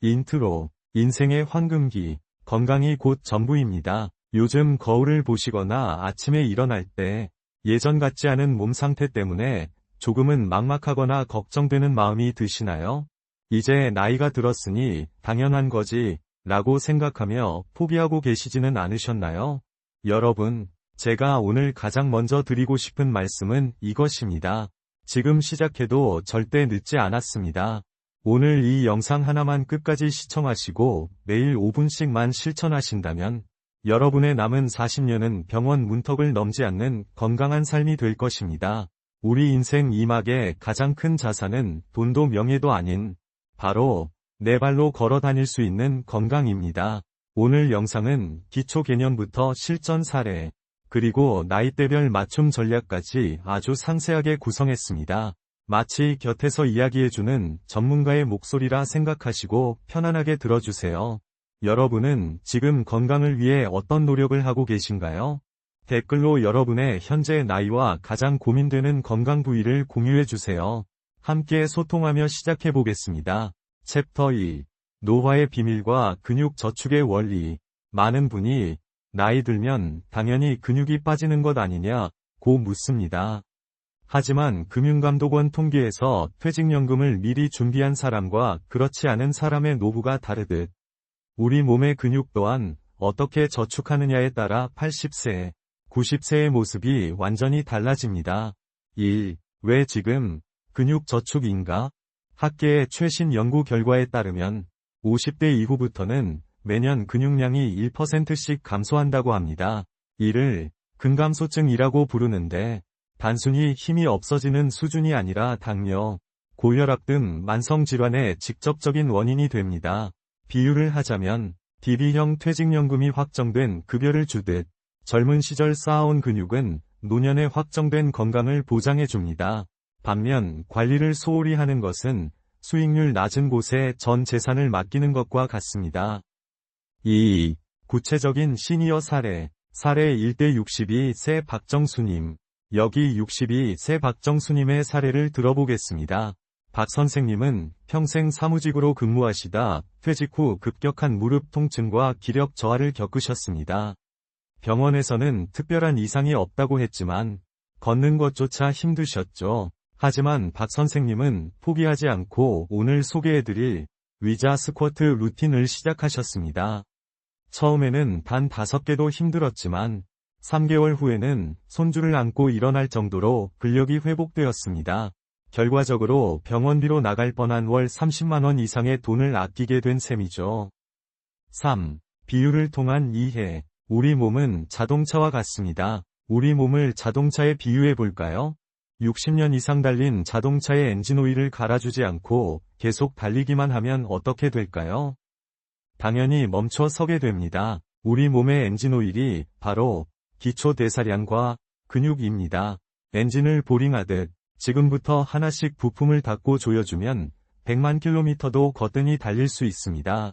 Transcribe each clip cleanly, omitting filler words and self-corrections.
인트로. 인생의 황금기. 건강이 곧 전부입니다. 요즘 거울을 보시거나 아침에 일어날 때 예전 같지 않은 몸 상태 때문에 조금은 막막하거나 걱정되는 마음이 드시나요? 이제 나이가 들었으니 당연한 거지 라고 생각하며 포기하고 계시지는 않으셨나요? 여러분, 제가 오늘 가장 먼저 드리고 싶은 말씀은 이것입니다. 지금 시작해도 절대 늦지 않았습니다. 오늘 이 영상 하나만 끝까지 시청하시고 매일 5분씩만 실천하신다면 여러분의 남은 40년은 병원 문턱을 넘지 않는 건강한 삶이 될 것입니다. 우리 인생 이막의 가장 큰 자산은 돈도 명예도 아닌 바로 내 발로 걸어 다닐 수 있는 건강입니다. 오늘 영상은 기초 개념부터 실전 사례, 그리고 나이대별 맞춤 전략까지 아주 상세하게 구성했습니다. 마치 곁에서 이야기해주는 전문가의 목소리라 생각하시고 편안하게 들어주세요. 여러분은 지금 건강을 위해 어떤 노력을 하고 계신가요? 댓글로 여러분의 현재 나이와 가장 고민되는 건강 부위를 공유해주세요. 함께 소통하며 시작해보겠습니다. 챕터 2. 노화의 비밀과 근육 저축의 원리. 많은 분이 나이 들면 당연히 근육이 빠지는 것 아니냐고 묻습니다. 하지만 금융감독원 통계에서 퇴직연금을 미리 준비한 사람과 그렇지 않은 사람의 노후가 다르듯 우리 몸의 근육 또한 어떻게 저축하느냐에 따라 80세, 90세의 모습이 완전히 달라집니다. 1. 왜 지금 근육 저축인가? 학계의 최신 연구 결과에 따르면 50대 이후부터는 매년 근육량이 1%씩 감소한다고 합니다. 이를 근감소증이라고 부르는데 단순히 힘이 없어지는 수준이 아니라 당뇨, 고혈압 등 만성질환의 직접적인 원인이 됩니다. 비유를 하자면 DB형 퇴직연금이 확정된 급여를 주듯 젊은 시절 쌓아온 근육은 노년에 확정된 건강을 보장해줍니다. 반면 관리를 소홀히 하는 것은 수익률 낮은 곳에 전 재산을 맡기는 것과 같습니다. 2. 구체적인 시니어 사례. 사례 1대 62세 박정수님. 여기 62세 박정수님의 사례를 들어보겠습니다. 박 선생님은 평생 사무직으로 근무하시다 퇴직 후 급격한 무릎 통증과 기력 저하를 겪으셨습니다. 병원에서는 특별한 이상이 없다고 했지만 걷는 것조차 힘드셨죠. 하지만 박 선생님은 포기하지 않고 오늘 소개해드릴 의자 스쿼트 루틴을 시작하셨습니다. 처음에는 단 5개도 힘들었지만 3개월 후에는 손주를 안고 일어날 정도로 근력이 회복되었습니다. 결과적으로 병원비로 나갈 뻔한 월 30만원 이상의 돈을 아끼게 된 셈이죠. 3. 비유를 통한 이해. 우리 몸은 자동차와 같습니다. 우리 몸을 자동차에 비유해 볼까요? 60년 이상 달린 자동차의 엔진오일을 갈아주지 않고 계속 달리기만 하면 어떻게 될까요? 당연히 멈춰 서게 됩니다. 우리 몸의 엔진오일이 바로 기초 대사량과 근육입니다. 엔진을 보링하듯 지금부터 하나씩 부품을 닫고 조여주면 100만 킬로미터도 거뜬히 달릴 수 있습니다.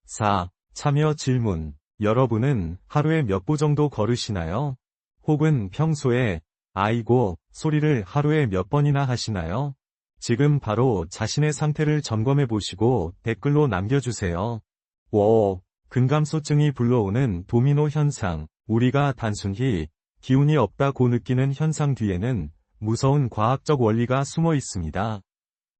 4. 참여 질문. 여러분은 하루에 몇 보 정도 걸으시나요? 혹은 평소에 아이고 소리를 하루에 몇 번이나 하시나요? 지금 바로 자신의 상태를 점검해 보시고 댓글로 남겨주세요. 5. 근감소증이 불러오는 도미노 현상. 우리가 단순히 기운이 없다고 느끼는 현상 뒤에는 무서운 과학적 원리가 숨어 있습니다.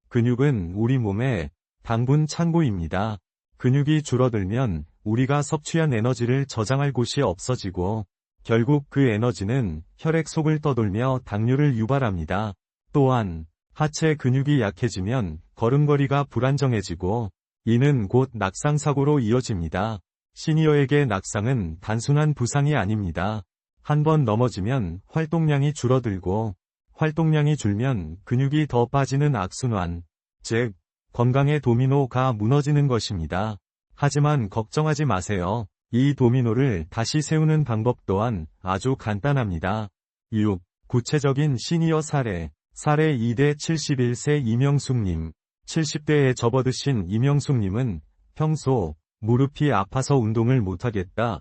근육은 우리 몸의 당분 창고입니다. 근육이 줄어들면 우리가 섭취한 에너지를 저장할 곳이 없어지고 결국 그 에너지는 혈액 속을 떠돌며 당뇨를 유발합니다. 또한 하체 근육이 약해지면 걸음걸이가 불안정해지고 이는 곧 낙상사고로 이어집니다. 시니어에게 낙상은 단순한 부상이 아닙니다. 한번 넘어지면 활동량이 줄어들고 활동량이 줄면 근육이 더 빠지는 악순환, 즉 건강의 도미노가 무너지는 것입니다. 하지만 걱정하지 마세요. 이 도미노를 다시 세우는 방법 또한 아주 간단합니다. 6. 구체적인 시니어 사례. 사례 2대 71세 이명숙님. 70대에 접어드신 이명숙님은 평소 무릎이 아파서 운동을 못하겠다는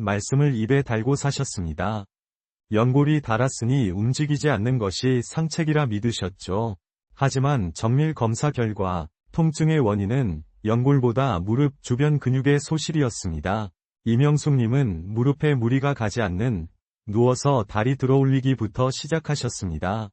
말씀을 입에 달고 사셨습니다. 연골이 닳았으니 움직이지 않는 것이 상책이라 믿으셨죠. 하지만 정밀 검사 결과 통증의 원인은 연골보다 무릎 주변 근육의 소실이었습니다. 이명숙님은 무릎에 무리가 가지 않는 누워서 다리 들어올리기부터 시작하셨습니다.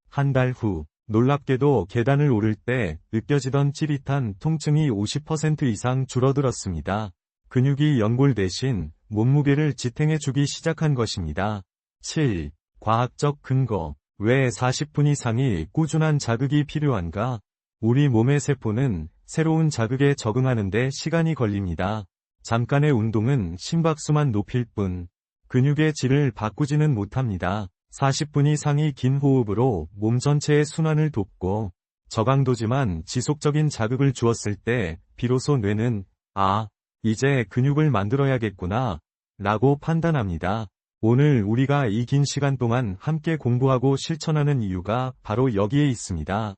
한 달 후, 놀랍게도 계단을 오를 때 느껴지던 찌릿한 통증이 50% 이상 줄어들었습니다. 근육이 연골 대신 몸무게를 지탱해주기 시작한 것입니다. 7. 과학적 근거. 왜 40분 이상이 꾸준한 자극이 필요한가? 우리 몸의 세포는 새로운 자극에 적응하는 데 시간이 걸립니다. 잠깐의 운동은 심박수만 높일 뿐, 근육의 질을 바꾸지는 못합니다. 40분 이상이 긴 호흡으로 몸 전체의 순환을 돕고, 저강도지만 지속적인 자극을 주었을 때, 비로소 뇌는, 이제 근육을 만들어야겠구나, 라고 판단합니다. 오늘 우리가 이 긴 시간 동안 함께 공부하고 실천하는 이유가 바로 여기에 있습니다.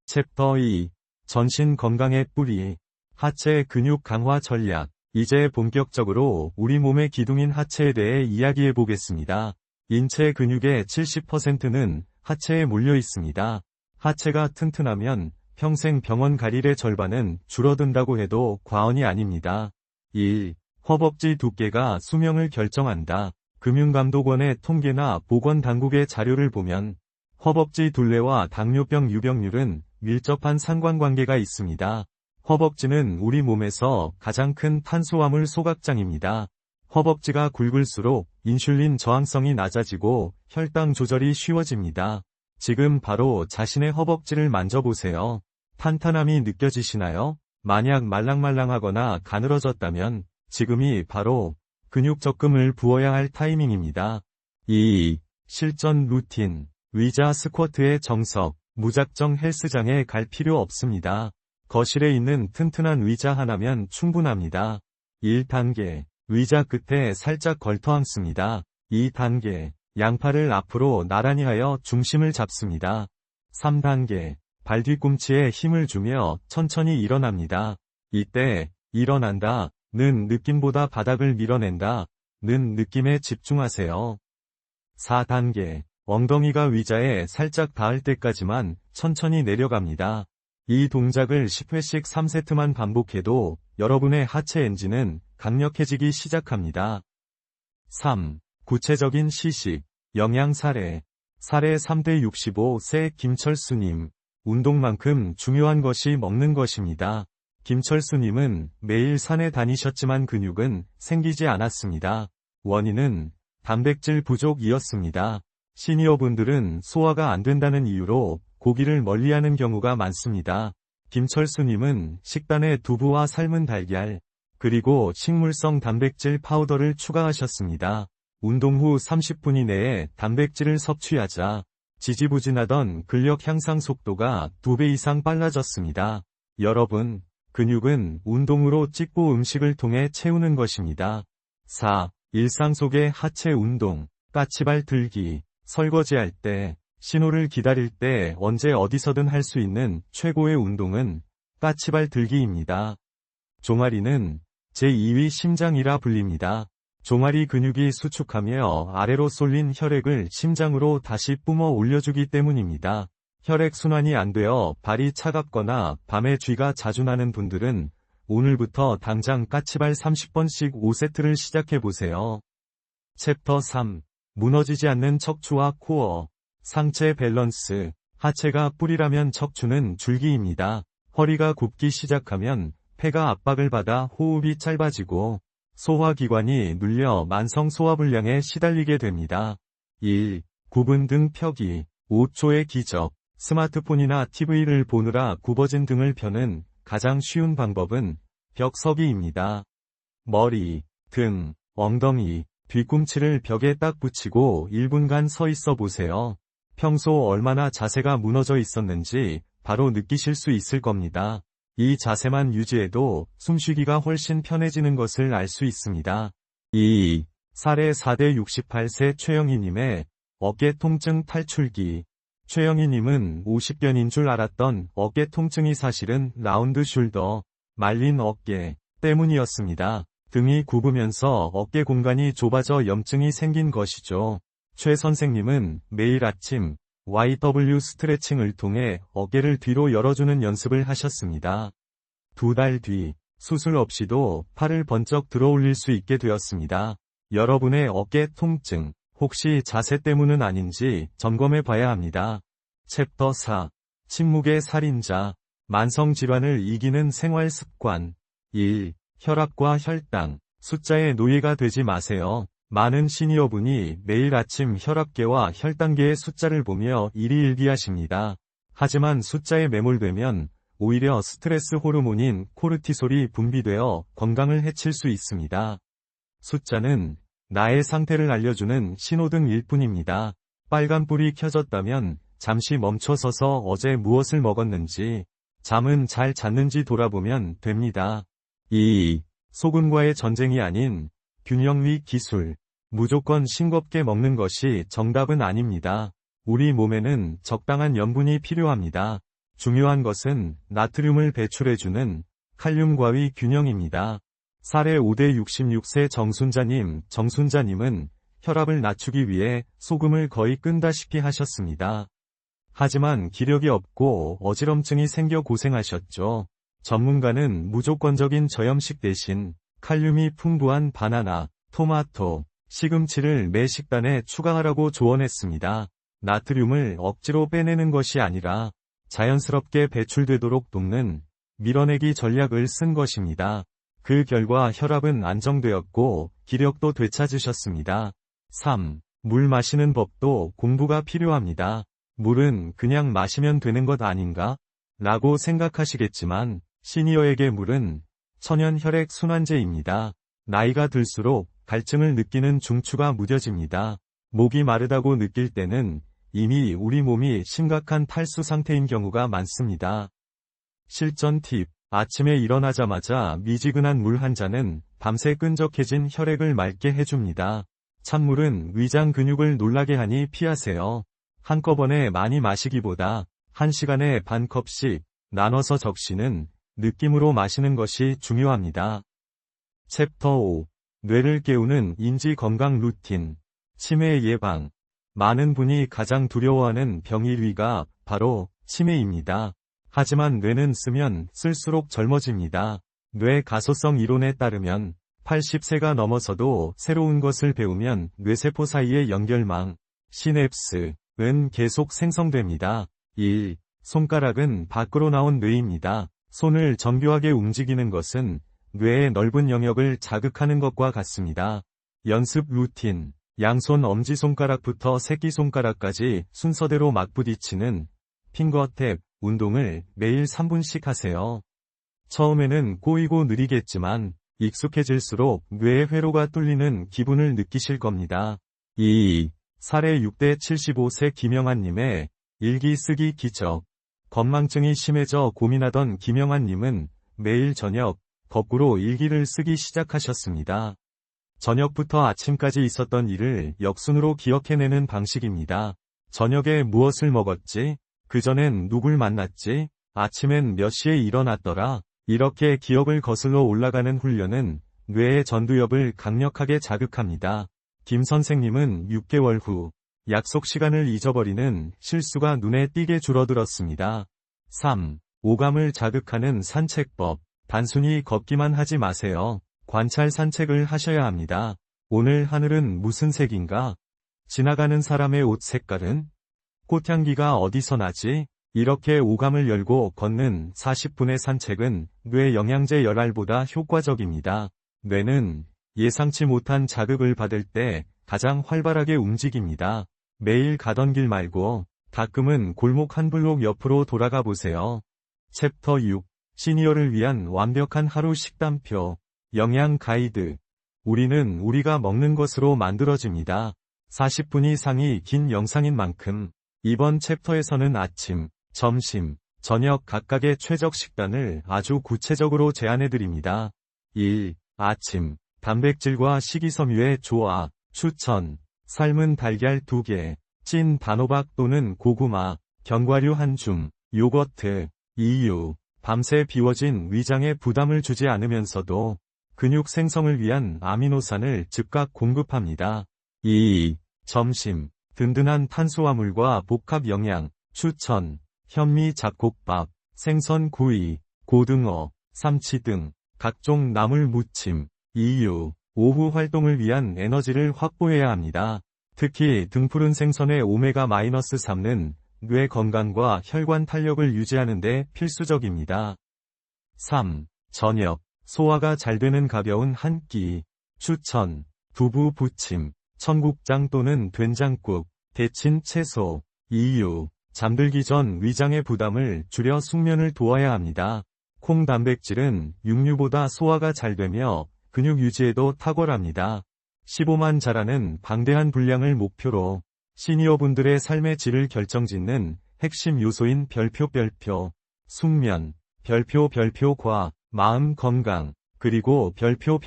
챕터 2. 전신 건강의 뿌리. 하체 근육 강화 전략. 이제 본격적으로 우리 몸의 기둥인 하체에 대해 이야기해 보겠습니다. 인체 근육의 70%는 하체에 몰려 있습니다. 하체가 튼튼하면 평생 병원 갈 일의 절반은 줄어든다고 해도 과언이 아닙니다. 1. 허벅지 두께가 수명을 결정한다. 금융감독원의 통계나 보건당국의 자료를 보면 허벅지 둘레와 당뇨병 유병률은 밀접한 상관관계가 있습니다. 허벅지는 우리 몸에서 가장 큰 탄수화물 소각장입니다. 허벅지가 굵을수록 인슐린 저항성이 낮아지고 혈당 조절이 쉬워집니다. 지금 바로 자신의 허벅지를 만져보세요. 탄탄함이 느껴지시나요? 만약 말랑말랑하거나 가늘어졌다면 지금이 바로 근육 적금을 부어야 할 타이밍입니다. 2. 실전 루틴. 의자 스쿼트의 정석. 무작정 헬스장에 갈 필요 없습니다. 거실에 있는 튼튼한 의자 하나면 충분합니다. 1단계. 의자 끝에 살짝 걸터 앉습니다. 2단계. 양팔을 앞으로 나란히 하여 중심을 잡습니다. 3단계. 발 뒤꿈치에 힘을 주며 천천히 일어납니다. 이때 일어난다 는 느낌보다 바닥을 밀어낸다 는 느낌에 집중하세요. 4단계. 엉덩이가 의자에 살짝 닿을 때까지만 천천히 내려갑니다. 이 동작을 10회씩 3세트만 반복해도 여러분의 하체 엔진은 강력해지기 시작합니다. 3. 구체적인 시식. 영양 사례. 사례 3대 65세 김철수님. 운동만큼 중요한 것이 먹는 것입니다. 김철수님은 매일 산에 다니셨지만 근육은 생기지 않았습니다. 원인은 단백질 부족이었습니다. 시니어분들은 소화가 안 된다는 이유로 고기를 멀리하는 경우가 많습니다. 김철수님은 식단에 두부와 삶은 달걀, 그리고 식물성 단백질 파우더를 추가하셨습니다. 운동 후 30분 이내에 단백질을 섭취하자 지지부진하던 근력 향상 속도가 2배 이상 빨라졌습니다. 여러분, 근육은 운동으로 찢고 음식을 통해 채우는 것입니다. 4. 일상 속의 하체 운동. 까치발 들기. 설거지할 때, 신호를 기다릴 때 언제 어디서든 할 수 있는 최고의 운동은 까치발 들기입니다. 종아리는 제2위 심장이라 불립니다. 종아리 근육이 수축하며 아래로 쏠린 혈액을 심장으로 다시 뿜어 올려주기 때문입니다. 혈액 순환이 안 되어 발이 차갑거나 밤에 쥐가 자주 나는 분들은 오늘부터 당장 까치발 30번씩 5세트를 시작해보세요. 챕터 3. 무너지지 않는 척추와 코어. 상체 밸런스. 하체가 뿌리라면 척추는 줄기입니다. 허리가 굽기 시작하면 폐가 압박을 받아 호흡이 짧아지고 소화기관이 눌려 만성 소화불량에 시달리게 됩니다. 1. 굽은 등 펴기. 5초의 기적. 스마트폰이나 TV를 보느라 굽어진 등을 펴는 가장 쉬운 방법은 벽서기입니다. 머리, 등, 엉덩이, 뒤꿈치를 벽에 딱 붙이고 1분간 서 있어 보세요. 평소 얼마나 자세가 무너져 있었는지 바로 느끼실 수 있을 겁니다. 이 자세만 유지해도 숨쉬기가 훨씬 편해지는 것을 알 수 있습니다. 2. 사례 4대 68세 최영희님의 어깨 통증 탈출기. 최영희님은 50견인 줄 알았던 어깨 통증이 사실은 라운드 숄더, 말린 어깨 때문이었습니다. 등이 굽으면서 어깨 공간이 좁아져 염증이 생긴 것이죠. 최 선생님은 매일 아침 YW 스트레칭을 통해 어깨를 뒤로 열어주는 연습을 하셨습니다. 2달 뒤 수술 없이도 팔을 번쩍 들어 올릴 수 있게 되었습니다. 여러분의 어깨 통증, 혹시 자세 때문은 아닌지 점검해 봐야 합니다. 챕터 4. 침묵의 살인자, 만성질환을 이기는 생활습관. 1. 혈압과 혈당, 숫자의 노예가 되지 마세요. 많은 시니어분이 매일 아침 혈압계와 혈당계의 숫자를 보며 일희일비하십니다. 하지만 숫자에 매몰되면 오히려 스트레스 호르몬인 코르티솔이 분비되어 건강을 해칠 수 있습니다. 숫자는 나의 상태를 알려주는 신호등일 뿐입니다. 빨간불이 켜졌다면 잠시 멈춰서서 어제 무엇을 먹었는지, 잠은 잘 잤는지 돌아보면 됩니다. 2. 소금과의 전쟁이 아닌 균형위 기술. 무조건 싱겁게 먹는 것이 정답은 아닙니다. 우리 몸에는 적당한 염분이 필요합니다. 중요한 것은 나트륨을 배출해주는 칼륨과의 균형입니다. 사례 5대 66세 정순자님은 혈압을 낮추기 위해 소금을 거의 끈다시피 하셨습니다. 하지만 기력이 없고 어지럼증이 생겨 고생하셨죠. 전문가는 무조건적인 저염식 대신 칼륨이 풍부한 바나나, 토마토, 시금치를 매 식단에 추가하라고 조언했습니다. 나트륨을 억지로 빼내는 것이 아니라 자연스럽게 배출되도록 돕는 밀어내기 전략을 쓴 것입니다. 그 결과 혈압은 안정되었고 기력도 되찾으셨습니다. 3. 물 마시는 법도 공부가 필요합니다. 물은 그냥 마시면 되는 것 아닌가? 라고 생각하시겠지만 시니어에게 물은 천연 혈액 순환제입니다. 나이가 들수록 갈증을 느끼는 중추가 무뎌집니다. 목이 마르다고 느낄 때는 이미 우리 몸이 심각한 탈수 상태인 경우가 많습니다. 실전 팁. 아침에 일어나자마자 미지근한 물 한 잔은 밤새 끈적해진 혈액을 맑게 해줍니다. 찬물은 위장 근육을 놀라게 하니 피하세요. 한꺼번에 많이 마시기보다 1시간에 반 컵씩 나눠서 적시는 느낌으로 마시는 것이 중요합니다. 챕터 5. 뇌를 깨우는 인지 건강 루틴. 치매 예방. 많은 분이 가장 두려워하는 병 1위가 바로 치매입니다. 하지만 뇌는 쓰면 쓸수록 젊어집니다. 뇌 가소성 이론에 따르면 80세가 넘어서도 새로운 것을 배우면 뇌세포 사이의 연결망, 시냅스는 계속 생성됩니다. 1. 손가락은 밖으로 나온 뇌입니다. 손을 정교하게 움직이는 것은 뇌의 넓은 영역을 자극하는 것과 같습니다. 연습 루틴. 양손 엄지손가락부터 새끼손가락까지 순서대로 맞부딪히는 핑거탭 운동을 매일 3분씩 하세요. 처음에는 꼬이고 느리겠지만 익숙해질수록 뇌의 회로가 뚫리는 기분을 느끼실 겁니다. 2. 사례 6대 75세 김영환님의 일기 쓰기 기적. 건망증이 심해져 고민하던 김영환님은 매일 저녁 거꾸로 일기를 쓰기 시작하셨습니다. 저녁부터 아침까지 있었던 일을 역순으로 기억해내는 방식입니다. 저녁에 무엇을 먹었지? 그전엔 누굴 만났지? 아침엔 몇 시에 일어났더라? 이렇게 기억을 거슬러 올라가는 훈련은 뇌의 전두엽을 강력하게 자극합니다. 김 선생님은 6개월 후 약속 시간을 잊어버리는 실수가 눈에 띄게 줄어들었습니다. 3. 오감을 자극하는 산책법. 단순히 걷기만 하지 마세요. 관찰 산책을 하셔야 합니다. 오늘 하늘은 무슨 색인가? 지나가는 사람의 옷 색깔은? 꽃향기가 어디서 나지? 이렇게 오감을 열고 걷는 40분의 산책은 뇌 영양제 열알보다 효과적입니다. 뇌는 예상치 못한 자극을 받을 때 가장 활발하게 움직입니다. 매일 가던 길 말고 가끔은 골목 한 블록 옆으로 돌아가 보세요. 챕터 6. 시니어를 위한 완벽한 하루 식단표. 영양 가이드. 우리는 우리가 먹는 것으로 만들어집니다. 40분 이상이 긴 영상인 만큼 이번 챕터에서는 아침, 점심, 저녁 각각의 최적 식단을 아주 구체적으로 제안해드립니다. 1. 아침. 단백질과 식이섬유의 조화. 추천. 삶은 달걀 2개, 찐 단호박 또는 고구마, 견과류 1줌, 요거트. 2유. 밤새 비워진 위장에 부담을 주지 않으면서도 근육 생성을 위한 아미노산을 즉각 공급합니다. 2. 점심. 든든한 탄수화물과 복합 영양. 추천. 현미 잡곡밥, 생선 구이, 고등어, 삼치 등 각종 나물 무침, 이유, 오후 활동을 위한 에너지를 확보해야 합니다. 특히 등푸른 생선의 오메가-3는 뇌 건강과 혈관 탄력을 유지하는 데 필수적입니다. 3. 저녁, 소화가 잘 되는 가벼운 한 끼. 추천, 두부 부침, 청국장 또는 된장국, 데친 채소. 이유, 잠들기 전 위장의 부담을 줄여 숙면을 도와야 합니다. 콩 단백질은 육류보다 소화가 잘 되며 근육 유지에도 탁월합니다. 15만 자라는 방대한 분량을 목표로 시니어분들의 삶의 질을 결정짓는 핵심 요소인 별표, 숙면, 별표 과 마음 건강, 그리고 별표,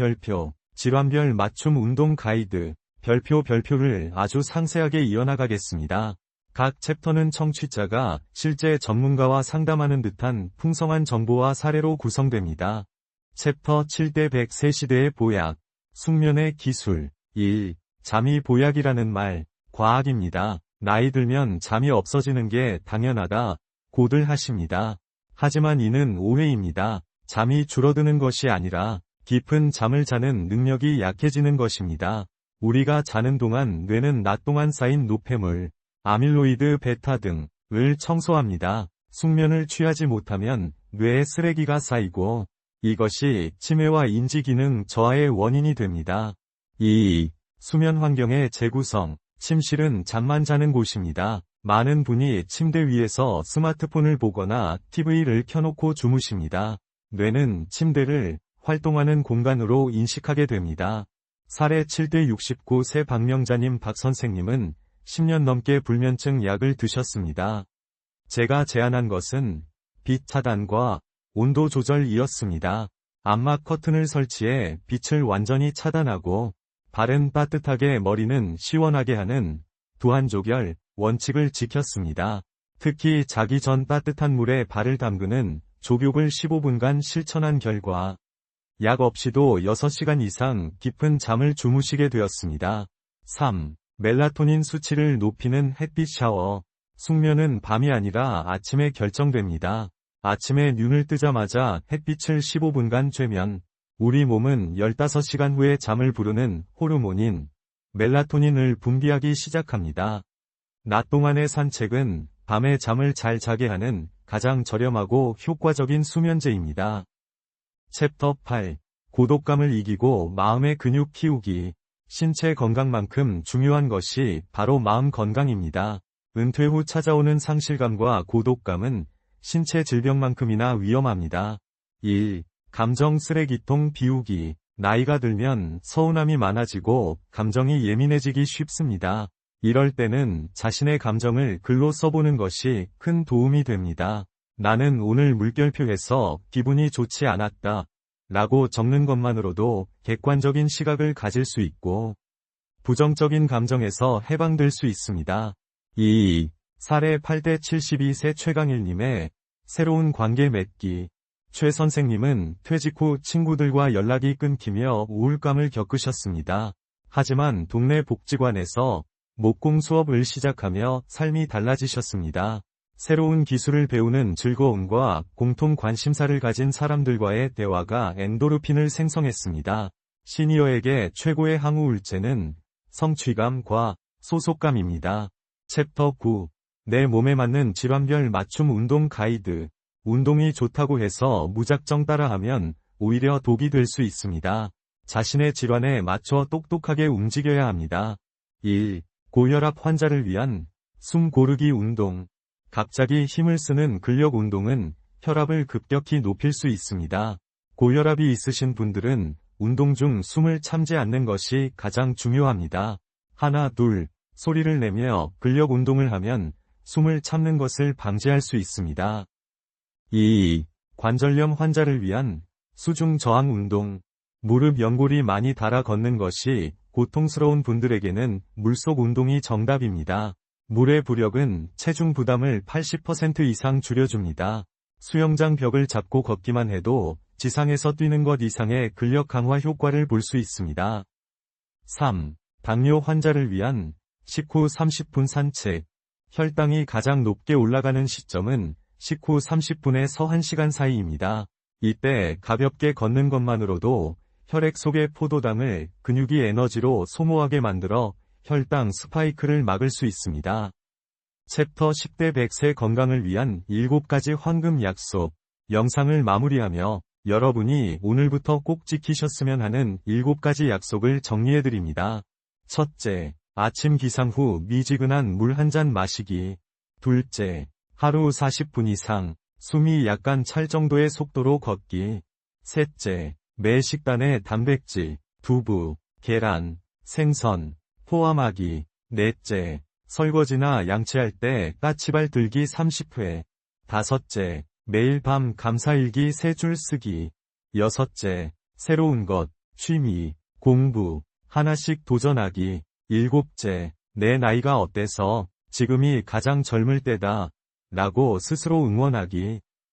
질환별 맞춤 운동 가이드, 별표를 아주 상세하게 이어나가겠습니다. 각 챕터는 청취자가 실제 전문가와 상담하는 듯한 풍성한 정보와 사례로 구성됩니다. 챕터 7대 100세 시대의 보약, 숙면의 기술. 1. 잠이 보약이라는 말, 과학입니다. 나이 들면 잠이 없어지는 게 당연하다, 고들 하십니다. 하지만 이는 오해입니다. 잠이 줄어드는 것이 아니라 깊은 잠을 자는 능력이 약해지는 것입니다. 우리가 자는 동안 뇌는 낮 동안 쌓인 노폐물, 아밀로이드 베타 등을 청소합니다. 숙면을 취하지 못하면 뇌에 쓰레기가 쌓이고 이것이 치매와 인지기능 저하의 원인이 됩니다. 2. 수면 환경의 재구성. 침실은 잠만 자는 곳입니다. 많은 분이 침대 위에서 스마트폰을 보거나 TV를 켜놓고 주무십니다. 뇌는 침대를 활동하는 공간으로 인식하게 됩니다. 사례 7대 69세 박명자님 박 선생님은 10년 넘게 불면증 약을 드셨습니다. 제가 제안한 것은 빛 차단과 온도 조절이었습니다. 암막 커튼을 설치해 빛을 완전히 차단하고 발은 따뜻하게 머리는 시원하게 하는 두한조결 원칙을 지켰습니다. 특히 자기 전 따뜻한 물에 발을 담그는 조욕을 15분간 실천한 결과 약 없이도 6시간 이상 깊은 잠을 주무시게 되었습니다. 3. 멜라토닌 수치를 높이는 햇빛 샤워. 숙면은 밤이 아니라 아침에 결정됩니다. 아침에 눈을 뜨자마자 햇빛을 15분간 쬐면 우리 몸은 15시간 후에 잠을 부르는 호르몬인 멜라토닌을 분비하기 시작합니다. 낮 동안의 산책은 밤에 잠을 잘 자게 하는 가장 저렴하고 효과적인 수면제입니다. 챕터 8. 고독감을 이기고 마음의 근육 키우기. 신체 건강만큼 중요한 것이 바로 마음 건강입니다. 은퇴 후 찾아오는 상실감과 고독감은 신체 질병만큼이나 위험합니다. 1. 감정 쓰레기통 비우기. 나이가 들면 서운함이 많아지고 감정이 예민해지기 쉽습니다. 이럴 때는 자신의 감정을 글로 써보는 것이 큰 도움이 됩니다. 나는 오늘 물결표에서 기분이 좋지 않았다 라고 적는 것만으로도 객관적인 시각을 가질 수 있고 부정적인 감정에서 해방될 수 있습니다. 2. 사례 8대 72세 최강일님의 새로운 관계 맺기. 최 선생님은 퇴직 후 친구들과 연락이 끊기며 우울감을 겪으셨습니다. 하지만 동네 복지관에서 목공 수업을 시작하며 삶이 달라지셨습니다. 새로운 기술을 배우는 즐거움과 공통 관심사를 가진 사람들과의 대화가 엔도르핀을 생성했습니다. 시니어에게 최고의 항우울제는 성취감과 소속감입니다. 챕터 9. 내 몸에 맞는 질환별 맞춤 운동 가이드. 운동이 좋다고 해서 무작정 따라하면 오히려 독이 될 수 있습니다. 자신의 질환에 맞춰 똑똑하게 움직여야 합니다. 1. 고혈압 환자를 위한 숨 고르기 운동. 갑자기 힘을 쓰는 근력 운동은 혈압을 급격히 높일 수 있습니다. 고혈압이 있으신 분들은 운동 중 숨을 참지 않는 것이 가장 중요합니다. 하나, 둘 소리를 내며 근력 운동을 하면 숨을 참는 것을 방지할 수 있습니다. 2. 관절염 환자를 위한 수중 저항 운동. 무릎 연골이 많이 닳아 걷는 것이 고통스러운 분들에게는 물속 운동이 정답입니다. 물의 부력은 체중 부담을 80% 이상 줄여줍니다. 수영장 벽을 잡고 걷기만 해도 지상에서 뛰는 것 이상의 근력 강화 효과를 볼 수 있습니다. 3. 당뇨 환자를 위한 식후 30분 산책. 혈당이 가장 높게 올라가는 시점은 식후 30분에서 1시간 사이입니다. 이때 가볍게 걷는 것만으로도 혈액 속의 포도당을 근육이 에너지로 소모하게 만들어 혈당 스파이크를 막을 수 있습니다. 챕터 10대 100세 건강을 위한 7가지 황금 약속 영상을 마무리하며 여러분이 오늘부터 꼭 지키셨으면 하는 7가지 약속을 정리해드립니다. 첫째, 아침 기상 후 미지근한 물 한 잔 마시기. 둘째, 하루 40분 이상 숨이 약간 찰 정도의 속도로 걷기. 셋째, 매 식단에 단백질, 두부, 계란, 생선, 포함하기. 넷째, 설거지나 양치할 때 까치발 들기 30회. 다섯째, 매일 밤 감사일기 3줄 쓰기. 여섯째, 새로운 것, 취미, 공부, 하나씩 도전하기. 일곱째, 내 나이가 어때서 지금이 가장 젊을 때다 라고 스스로 응원하기.